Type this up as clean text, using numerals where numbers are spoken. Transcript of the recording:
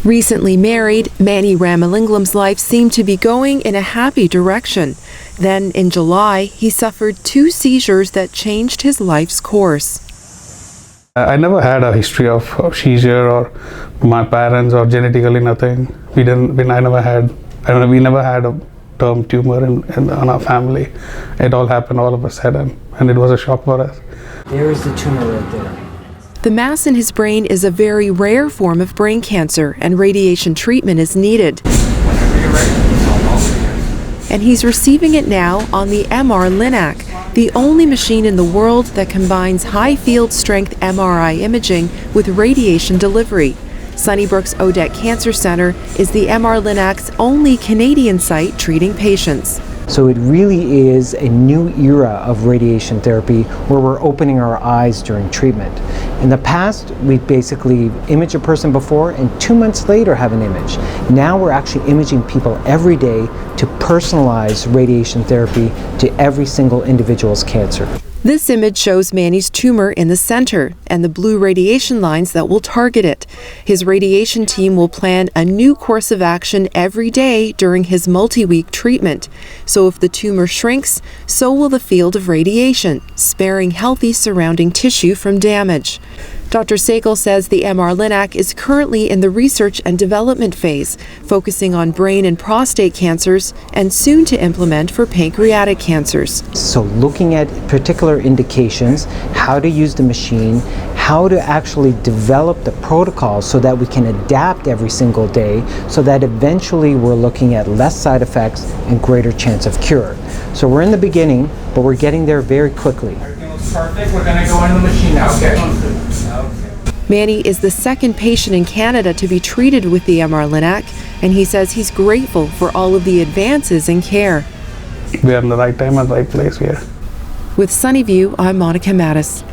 Recently married, Manny Ramalinglam's life seemed to be going in a happy direction. Then, in July, he suffered 2 seizures that changed his life's course. I never had a history of seizure or my parents or genetically nothing. We never had a term tumor in our family. It all happened all of a sudden, and it was a shock for us. There is the tumor right there. The mass in his brain is a very rare form of brain cancer, and radiation treatment is needed. And he's receiving it now on the MR-Linac, the only machine in the world that combines high field strength MRI imaging with radiation delivery. Sunnybrook's Odette Cancer Center is the MR-Linac's only Canadian site treating patients. So it really is a new era of radiation therapy where we're opening our eyes during treatment. In the past, we basically image a person before and 2 months later have an image. Now we're actually imaging people every day to personalize radiation therapy to every single individual's cancer. This image shows Manny's tumor in the center and the blue radiation lines that will target it. His radiation team will plan a new course of action every day during his multi-week treatment. So if the tumor shrinks, so will the field of radiation, sparing healthy surrounding tissue from damage. Dr. Sehgal says the MR-Linac is currently in the research and development phase, focusing on brain and prostate cancers and soon to implement for pancreatic cancers. So looking at particular indications, how to use the machine, how to actually develop the protocol so that we can adapt every single day so that eventually we're looking at less side effects and greater chance of cure. So we're in the beginning, but we're getting there very quickly. Perfect. We're going to go in the machine now, okay? Manny is the second patient in Canada to be treated with the MR-Linac, and he says he's grateful for all of the advances in care. We are in the right time and right place here. With Sunnyview, I'm Monica Mattis.